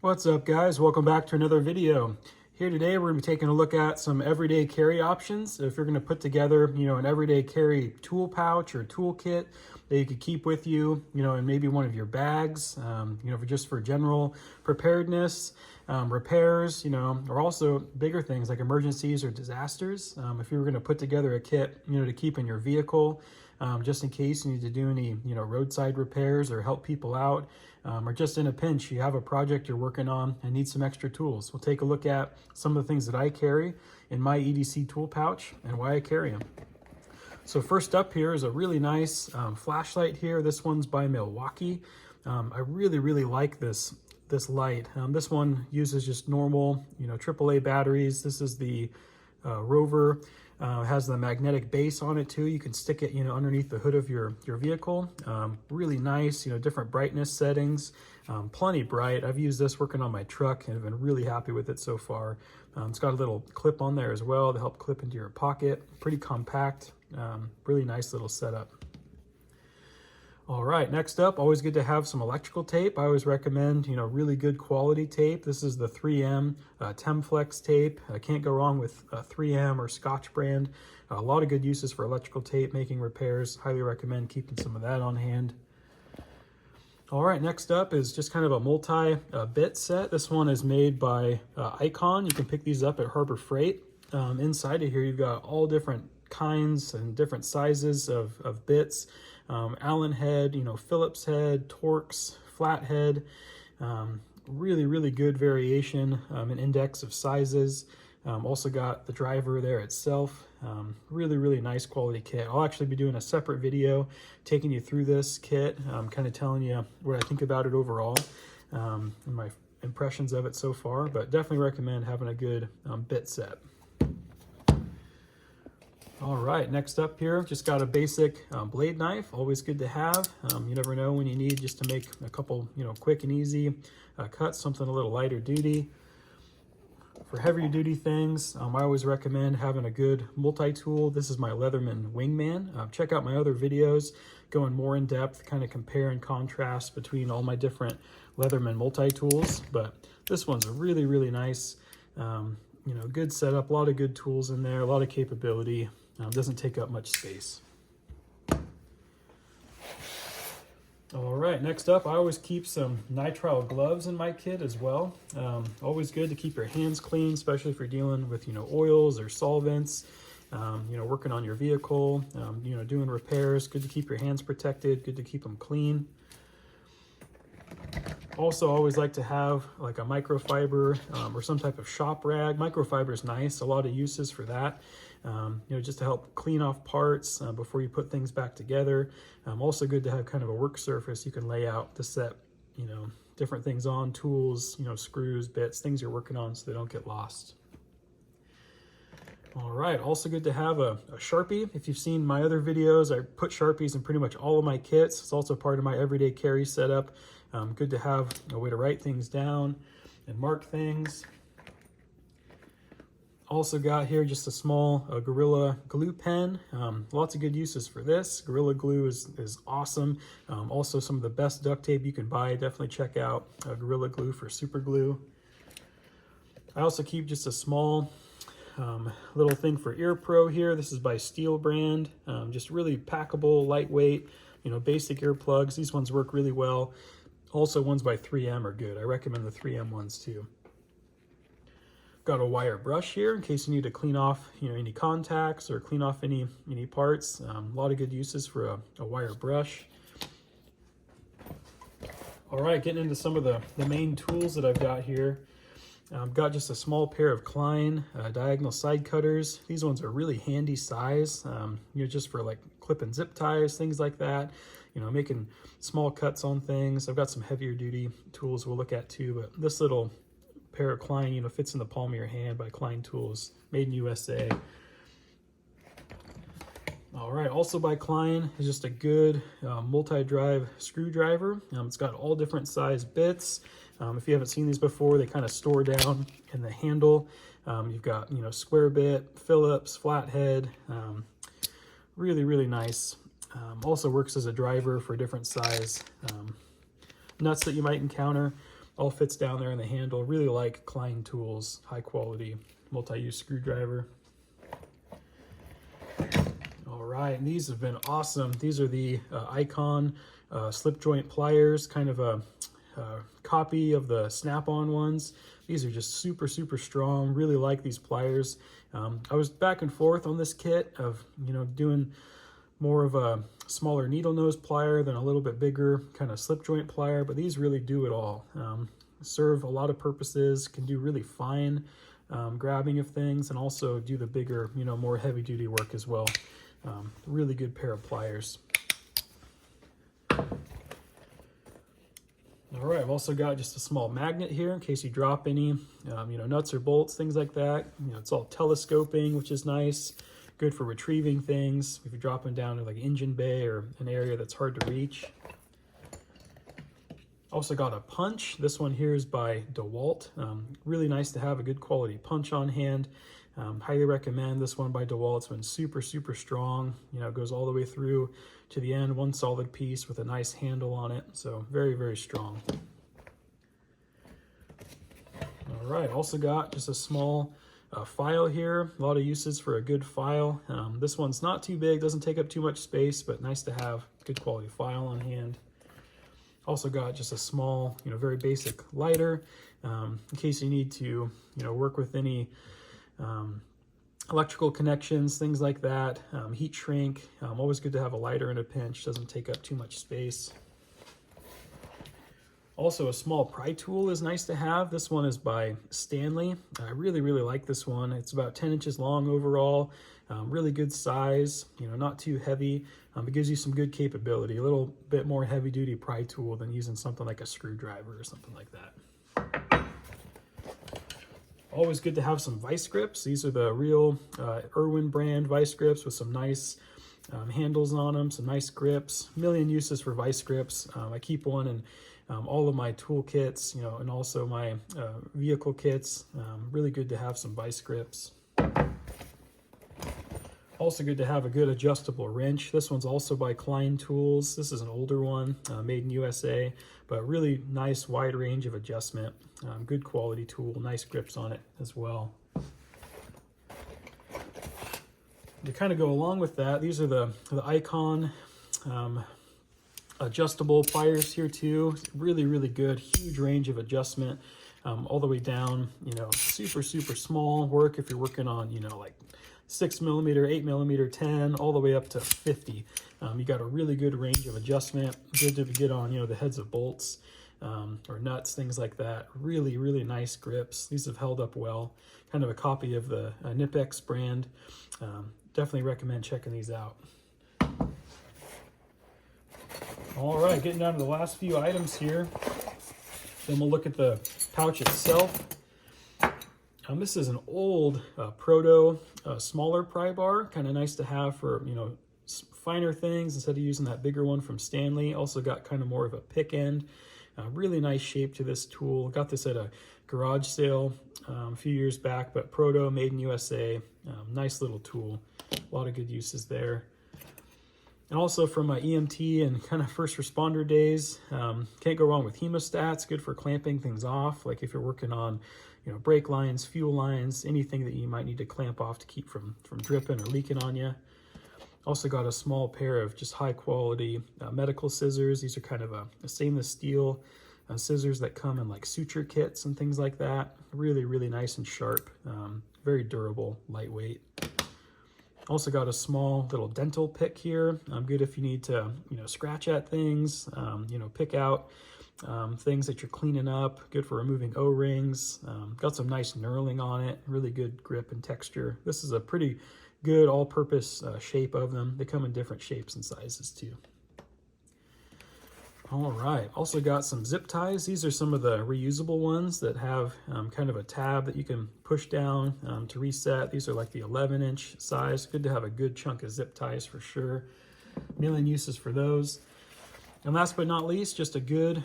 What's up, guys? Welcome back to another video. Here today we're going to be taking a look at some everyday carry options. If you're going to put together, an everyday carry tool pouch or toolkit that you could keep with you, in maybe one of your bags, just for general preparedness, repairs, or also bigger things like emergencies or disasters. If you were going to put together a kit, to keep in your vehicle, just in case you need to do any, roadside repairs or help people out, or just in a pinch, you have a project you're working on and need some extra tools. We'll take a look at some of the things that I carry in my EDC tool pouch and why I carry them. So first up here is a really nice flashlight here. This one's by Milwaukee. I really like this light. This one uses just normal, AAA batteries. This is the Rover. Has the magnetic base on it too. You can stick it, underneath the hood of your vehicle. Really nice, different brightness settings. Plenty bright. I've used this working on my truck and have been really happy with it so far. It's got a little clip on there as well to help clip into your pocket. Pretty compact. Really nice little setup. All right, next up, always good to have some electrical tape. I always recommend, really good quality tape. This is the 3M Temflex tape. Can't go wrong with 3M or Scotch brand. A lot of good uses for electrical tape, making repairs. Highly recommend keeping some of that on hand. All right, next up is just kind of a multi-bit set. This one is made by Icon. You can pick these up at Harbor Freight. Inside of here, you've got all different kinds and different sizes of bits. Allen head, Phillips head, Torx, flathead. Really good variation, an index of sizes. Also got the driver there itself. Really nice quality kit. I'll actually be doing a separate video taking you through this kit, kind of telling you what I think about it overall, and my impressions of it so far, but definitely recommend having a good bit set. All right, next up here, just got a basic blade knife, always good to have. You never know when you need just to make a couple, quick and easy cuts, something a little lighter duty. For heavier duty things, I always recommend having a good multi-tool. This is my Leatherman Wingman. Check out my other videos, going more in depth, kind of compare and contrast between all my different Leatherman multi-tools, but this one's a really nice, good setup, a lot of good tools in there, a lot of capability. Doesn't take up much space. All right, next up, I always keep some nitrile gloves in my kit as well. Always good to keep your hands clean, especially if you're dealing with, oils or solvents, working on your vehicle, doing repairs. Good to keep your hands protected, good to keep them clean. Also, always like to have like a microfiber or some type of shop rag. Microfiber is nice, a lot of uses for that. Just to help clean off parts before you put things back together. Also good to have kind of a work surface you can lay out to set, different things on, tools, screws, bits, things you're working on so they don't get lost. All right, also good to have a Sharpie. If you've seen my other videos, I put Sharpies in pretty much all of my kits. It's also part of my everyday carry setup. Good to have a way to write things down and mark things. Also got here just a small Gorilla Glue pen. Lots of good uses for this. Gorilla Glue is awesome. Also some of the best duct tape you can buy. Definitely check out Gorilla Glue for super glue. I also keep just a small little thing for Ear Pro here. This is by Steel brand. Just really packable, lightweight, basic earplugs. These ones work really well. Also ones by 3M are good. I recommend the 3M ones too. Got a wire brush here in case you need to clean off any contacts or clean off any parts. A lot of good uses for a wire brush. All right, getting into some of the main tools that I've got here. I've got just a small pair of Klein diagonal side cutters. These ones are really handy size, just for like clipping zip ties, things like that. Making small cuts on things. I've got some heavier duty tools we'll look at too, but this little pair of Klein, fits in the palm of your hand by Klein Tools, made in USA. All right, also by Klein is just a good multi-drive screwdriver. It's got all different size bits. If you haven't seen these before, they kind of store down in the handle. You've got, square bit, Phillips, flathead, really nice. Also works as a driver for different size nuts that you might encounter. all fits down there in the handle. Really like Klein Tools, high quality multi-use screwdriver. All right, and these have been awesome. These are the Icon slip joint pliers, kind of a copy of the Snap-on ones. These are just super, super strong. Really like these pliers. I was back and forth on this kit of, doing more of a smaller needle nose plier than a little bit bigger kind of slip joint plier, but these really do it all. Serve a lot of purposes, can do really fine grabbing of things, and also do the bigger, more heavy duty work as well. Really good pair of pliers. All right, I've also got just a small magnet here in case you drop any, nuts or bolts, things like that. It's all telescoping, which is nice. Good for retrieving things if you're dropping down to like engine bay or an area that's hard to reach. Also got a punch. This one here is by DeWalt. Really nice to have a good quality punch on hand. Highly recommend this one by DeWalt. It's been super, super strong. It goes all the way through to the end, one solid piece with a nice handle on it. So very, very strong. All right, also got just a small file here. A lot of uses for a good file. This one's not too big, doesn't take up too much space, but nice to have good quality file on hand. Also got just a small, very basic lighter in case you need to, work with any electrical connections, things like that. Heat shrink. Always good to have a lighter in a pinch. Doesn't take up too much space. Also, a small pry tool is nice to have. This one is by Stanley. I really, really like this one. It's about 10 inches long overall. Really good size, not too heavy. It gives you some good capability. A little bit more heavy duty pry tool than using something like a screwdriver or something like that. Always good to have some vice grips. These are the real Irwin brand vice grips with some nice handles on them, some nice grips. A million uses for vice grips. I keep one in all of my tool kits, and also my vehicle kits. Really good to have some vice grips. Also good to have a good adjustable wrench. This one's also by Klein Tools. This is an older one, made in USA, but really nice wide range of adjustment. Good quality tool, nice grips on it as well. To kind of go along with that, these are the Icon adjustable pliers here too. Really, really good, huge range of adjustment, all the way down, super, super small work if you're working on, like 6mm, 8mm, 10, all the way up to 50. You got a really good range of adjustment. Good to get on, the heads of bolts or nuts, things like that. Really, really nice grips. These have held up well. Kind of a copy of the Nipex brand. Definitely recommend checking these out. All right, getting down to the last few items here. Then we'll look at the pouch itself. This is an old Proto smaller pry bar, kind of nice to have for, finer things instead of using that bigger one from Stanley. Also got kind of more of a pick end. Really nice shape to this tool. Got this at a garage sale a few years back, but Proto, made in USA. Nice little tool. A lot of good uses there. And also from my EMT and kind of first responder days, can't go wrong with hemostats. Good for clamping things off, like if you're working on, brake lines, fuel lines, anything that you might need to clamp off to keep from dripping or leaking on you. Also got a small pair of just high quality medical scissors. These are kind of a stainless steel scissors that come in like suture kits and things like that. Really, really nice and sharp. Very durable, lightweight. Also got a small little dental pick here. Good if you need to, scratch at things, pick out things that you're cleaning up. Good for removing O-rings. Got some nice knurling on it. Really good grip and texture. This is a pretty good all-purpose shape of them. They come in different shapes and sizes too. All right, also got some zip ties. These are some of the reusable ones that have kind of a tab that you can push down to reset. These are like the 11-inch size. Good to have a good chunk of zip ties for sure. A million uses for those. And last but not least, just a good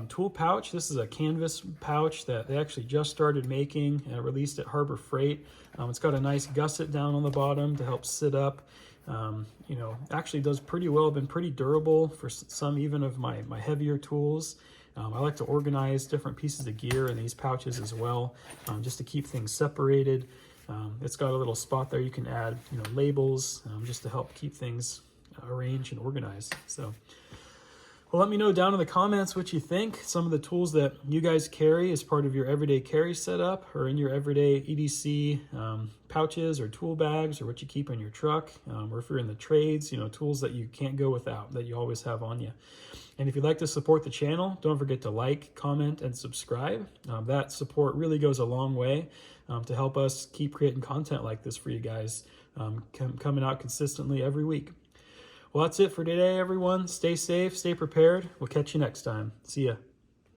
tool pouch. This is a canvas pouch that they actually just started making and released at Harbor Freight. It's got a nice gusset down on the bottom to help sit up. Actually does pretty well, been pretty durable for some even of my heavier tools. I like to organize different pieces of gear in these pouches as well, just to keep things separated. It's got a little spot there you can add, labels, just to help keep things arranged and organized. So, well, let me know down in the comments what you think. Some of the tools that you guys carry as part of your everyday carry setup, or in your everyday EDC pouches or tool bags, or what you keep in your truck, or if you're in the trades, tools that you can't go without, that you always have on you. And if you'd like to support the channel, don't forget to like, comment, and subscribe. That support really goes a long way to help us keep creating content like this for you guys, coming out consistently every week. Well, that's it for today, everyone. Stay safe, stay prepared. We'll catch you next time. See ya.